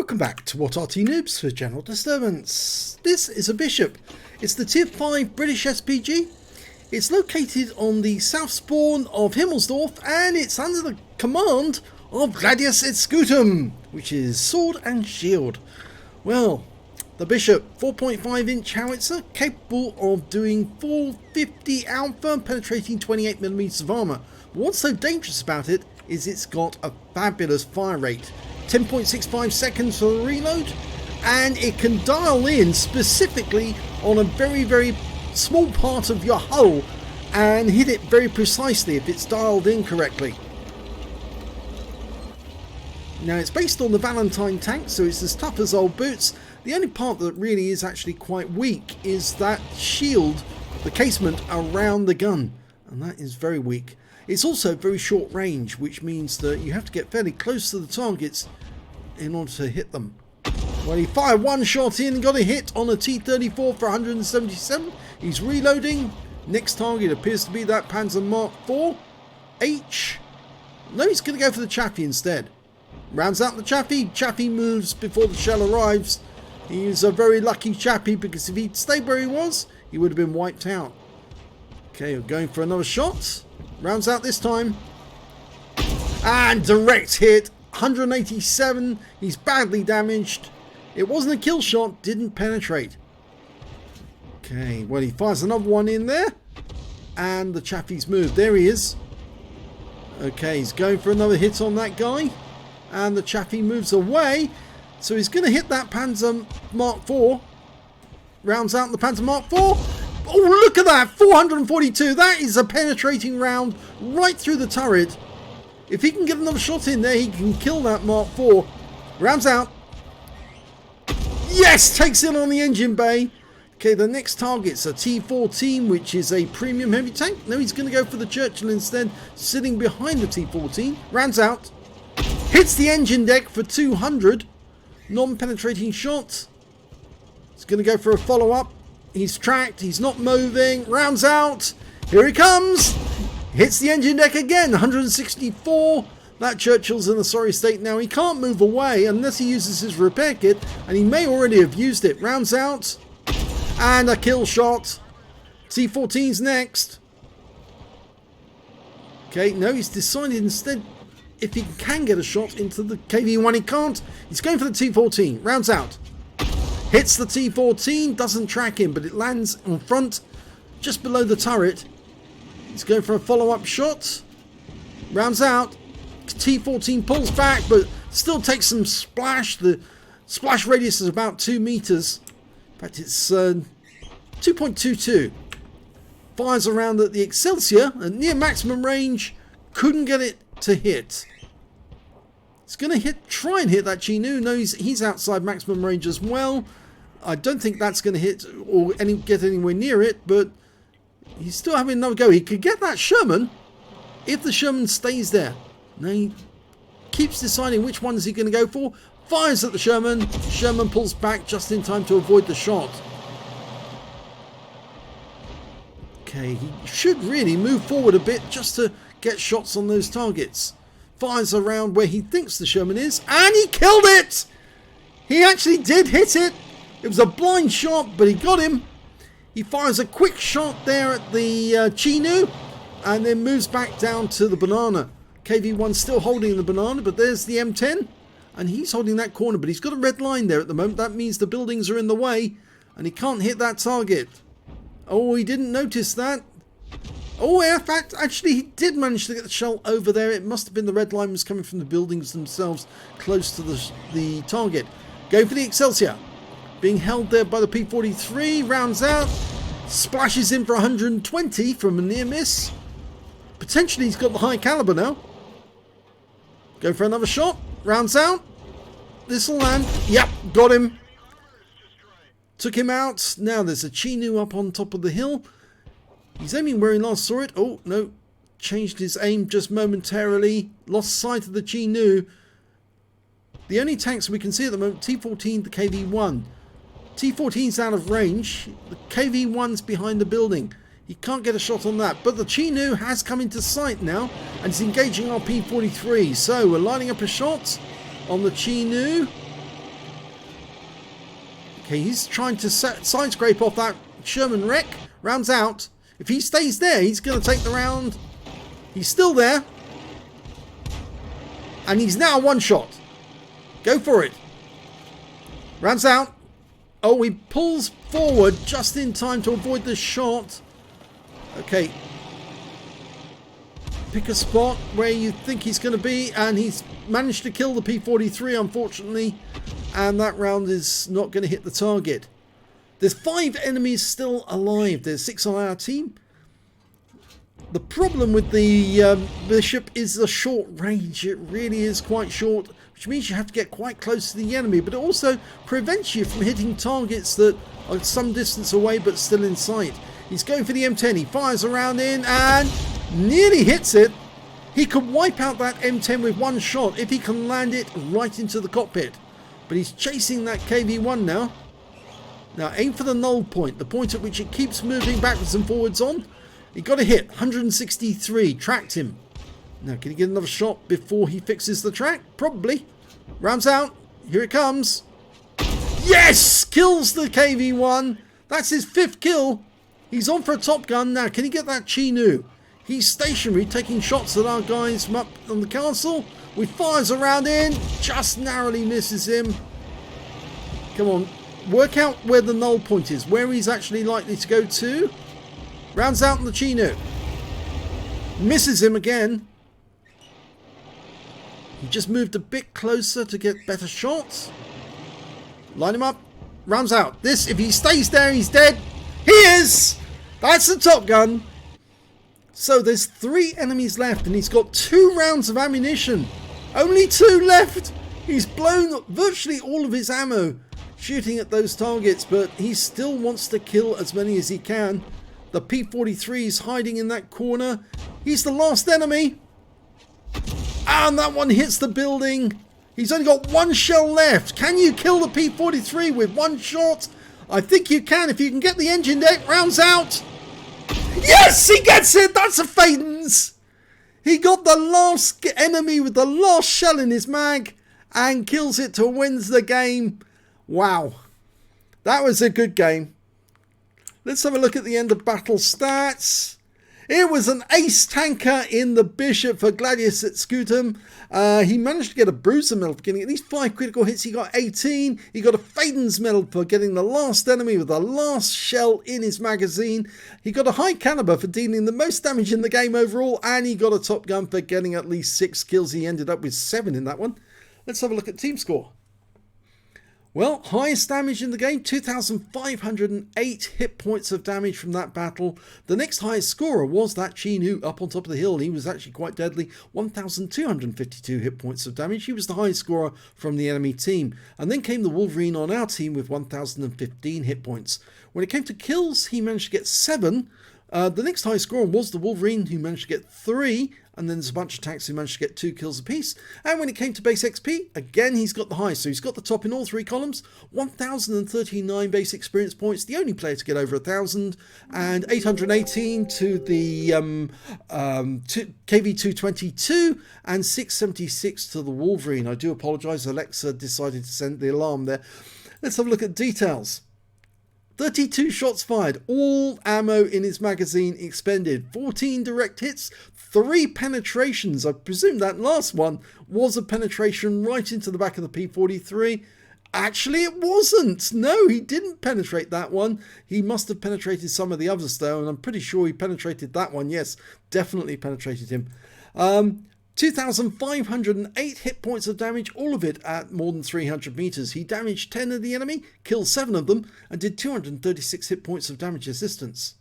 Welcome back to What RT Noobs for General Disturbance. This is a Bishop. It's the Tier 5 British SPG. It's located on the south spawn of Himmelsdorf and it's under the command of Gladius Itscutum, which is sword and shield. Well, the Bishop, 4.5 inch howitzer, capable of doing 450 alpha, penetrating 28mm of armour. But what's so dangerous about it is it's got a fabulous fire rate. 10.65 seconds for the reload, and it can dial in specifically on a very small part of your hull and hit it very precisely if it's dialed in correctly. Now it's based on the Valentine tank, so it's as tough as old boots. The only part that really is actually quite weak is that shield, the casement around the gun, and that is very weak. It's also very short range, which means that you have to get fairly close to the targets in order to hit them. Well, he fired one shot in, got a hit on a T-34 for 177. He's reloading. Next target appears to be that Panzer Mark IV H. No, he's going to go for the Chaffee instead. Rounds out the Chaffee. Chaffee moves before the shell arrives. He's a very lucky Chaffee because if he'd stayed where he was, he would have been wiped out. Okay, we're going for another shot. Rounds out this time. And direct hit. 187. He's badly damaged. It wasn't a kill shot. Didn't penetrate. Okay, well, he fires another one in there. And the Chaffee's moved. There he is. Okay, he's going for another hit on that guy. And the Chaffee moves away. So he's going to hit that Panzer Mark IV. Rounds out the Panzer Mark IV. Oh, look at that! 442. That is a penetrating round right through the turret. If he can get another shot in there, he can kill that Mark IV. Rounds out. Yes! Takes it on the engine bay. Okay, the next target's a T-14, which is a premium heavy tank. No, he's going to go for the Churchill instead, sitting behind the T-14. Rounds out. Hits the engine deck for 200. Non-penetrating shot. He's going to go for a follow-up. He's tracked. He's not moving. Rounds out. Here he comes. Hits the engine deck again. 164. That Churchill's in a sorry state now. He can't move away unless he uses his repair kit. And he may already have used it. Rounds out. And a kill shot. T-14's next. Okay, no, he's decided instead if he can get a shot into the KV-1. He can't. He's going for the T-14. Rounds out. Hits the T-14, doesn't track him, but it lands in front, just below the turret. He's going for a follow-up shot. Rounds out. T-14 pulls back, but still takes some splash. The splash radius is about 2 meters. In fact, it's 2.22. Fires around at the Excelsior at near maximum range. Couldn't get it to hit. It's going to try and hit that Chinook. No, he's outside maximum range as well. I don't think that's going to hit or get anywhere near it, but he's still having another go. He could get that Sherman if the Sherman stays there. No, he keeps deciding which one is he going to go for. Fires at the Sherman. Sherman pulls back just in time to avoid the shot. Okay, he should really move forward a bit just to get shots on those targets. Fires around where he thinks the Sherman is, and he killed it! He actually did hit it. It was a blind shot, but he got him. He fires a quick shot there at the Chinook, and then moves back down to the banana. KV-1 still holding the banana, but there's the M10, and he's holding that corner, but he's got a red line there at the moment. That means the buildings are in the way, and he can't hit that target. Oh, he didn't notice that. Oh, in fact, actually, he did manage to get the shell over there. It must have been the red line was coming from the buildings themselves close to the target. Going for the Excelsior. Being held there by the P-43. Rounds out. Splashes in for 120 from a near miss. Potentially, he's got the high caliber now. Go for another shot. Rounds out. This will land. Yep, got him. Took him out. Now there's a Chinook up on top of the hill. He's aiming where he last saw it. Oh, no. Changed his aim just momentarily. Lost sight of the Chinook. The only tanks we can see at the moment, T-14, the KV-1. T-14's out of range. The KV-1's behind the building. He can't get a shot on that. But the Chinook has come into sight now. And is engaging our P-43. So we're lining up a shot on the Chinook. Okay, he's trying to side scrape off that Sherman wreck. Rounds out. If he stays there, he's going to take the round. He's still there. And he's now one shot. Go for it. Rounds out. Oh, he pulls forward just in time to avoid the shot. Okay. Pick a spot where you think he's going to be. And he's managed to kill the P-43, unfortunately. And that round is not going to hit the target. There's 5 enemies still alive. There's 6 on our team. The problem with the Bishop is the short range. It really is quite short, which means you have to get quite close to the enemy, but it also prevents you from hitting targets that are some distance away but still in sight. He's going for the M10. He fires around in and nearly hits it. He could wipe out that M10 with one shot if he can land it right into the cockpit. But he's chasing that KV-1 now. Now aim for the null point, the point at which it keeps moving backwards and forwards on. He got a hit, 163, tracked him. Now, can he get another shot before he fixes the track? Probably. Rounds out. Here it comes. Yes! Kills the KV-1. That's his 5th kill. He's on for a Top Gun. Now, can he get that Chi-Nu? He's stationary, taking shots at our guys from up on the castle. We fires around in. Just narrowly misses him. Come on. Work out where the null point is. Where he's actually likely to go to. Rounds out on the Chi-Nu. Misses him again. He just moved a bit closer to get better shots. Line him up. Rounds out. This, if he stays there, he's dead. He is! That's the Top Gun. So there's 3 enemies left and he's got 2 rounds of ammunition. Only 2 left. He's blown virtually all of his ammo shooting at those targets, but he still wants to kill as many as he can. The P-43 is hiding in that corner. He's the last enemy. And that one hits the building. He's only got 1 shell left. Can you kill the P-43 with 1 shot? I think you can if you can get the engine deck. Rounds out. Yes, he gets it. That's a Fadens. He got the last enemy with the last shell in his mag and kills it to wins the game. Wow. That was a good game. Let's have a look at the end of battle stats. It was an ace tanker in the Bishop for Gladius at Scutum. He managed to get a Bruiser medal for getting at least 5 critical hits. He got 18. He got a Fadens medal for getting the last enemy with the last shell in his magazine. He got a high caliber for dealing the most damage in the game overall. And he got a Top Gun for getting at least 6 kills. He ended up with 7 in that one. Let's have a look at team score. Well, highest damage in the game, 2,508 hit points of damage from that battle. The next highest scorer was that Chi-Nu up on top of the hill. He was actually quite deadly, 1,252 hit points of damage. He was the highest scorer from the enemy team. And then came the Wolverine on our team with 1,015 hit points. When it came to kills, he managed to get 7. The next highest scorer was the Wolverine, who managed to get 3. And then there's a bunch of tanks who managed to get 2 kills apiece. And when it came to base XP, again, he's got the highest. So he's got the top in all 3 columns. 1,039 base experience points. The only player to get over 1,000. And 818 to the KV-222. And 676 to the Wolverine. I do apologise. Alexa decided to send the alarm there. Let's have a look at details. 32 shots fired, all ammo in his magazine expended, 14 direct hits, 3 penetrations. I presume that last one was a penetration right into the back of the P-43. Actually, it wasn't. No, he didn't penetrate that one. He must have penetrated some of the others though, and I'm pretty sure he penetrated that one. Yes, definitely penetrated him. 2,508 hit points of damage, all of it at more than 300 meters. He damaged 10 of the enemy, killed 7 of them, and did 236 hit points of damage assistance.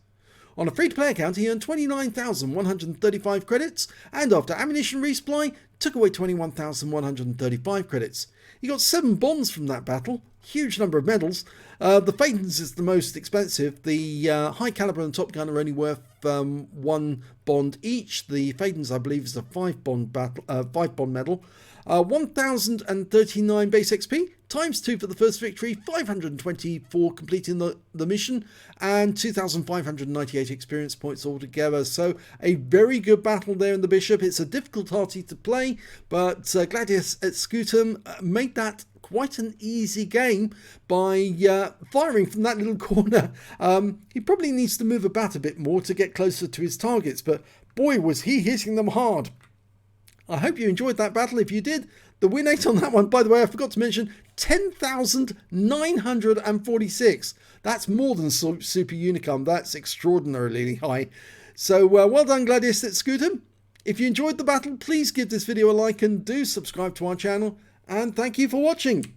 On a free-to-play account, he earned 29,135 credits, and after ammunition resupply, took away 21,135 credits. He got 7 bonds from that battle, huge number of medals. The Fadens is the most expensive. The high caliber and Top Gun are only worth 1 bond each. The Fadens, I believe, is a 5 bond medal. 1,039 base XP, times 2 for the first victory, 520 for completing the mission, and 2,598 experience points altogether. So a very good battle there in the Bishop. It's a difficult party to play, but Gladius at Scutum made that quite an easy game by firing from that little corner. He probably needs to move about a bit more to get closer to his targets, but boy, was he hitting them hard. I hope you enjoyed that battle. If you did, the win rate on that one, by the way, I forgot to mention, 10,946. That's more than Super Unicum. That's extraordinarily high. So well done, Gladius at Scutum. If you enjoyed the battle, please give this video a like and do subscribe to our channel. And thank you for watching.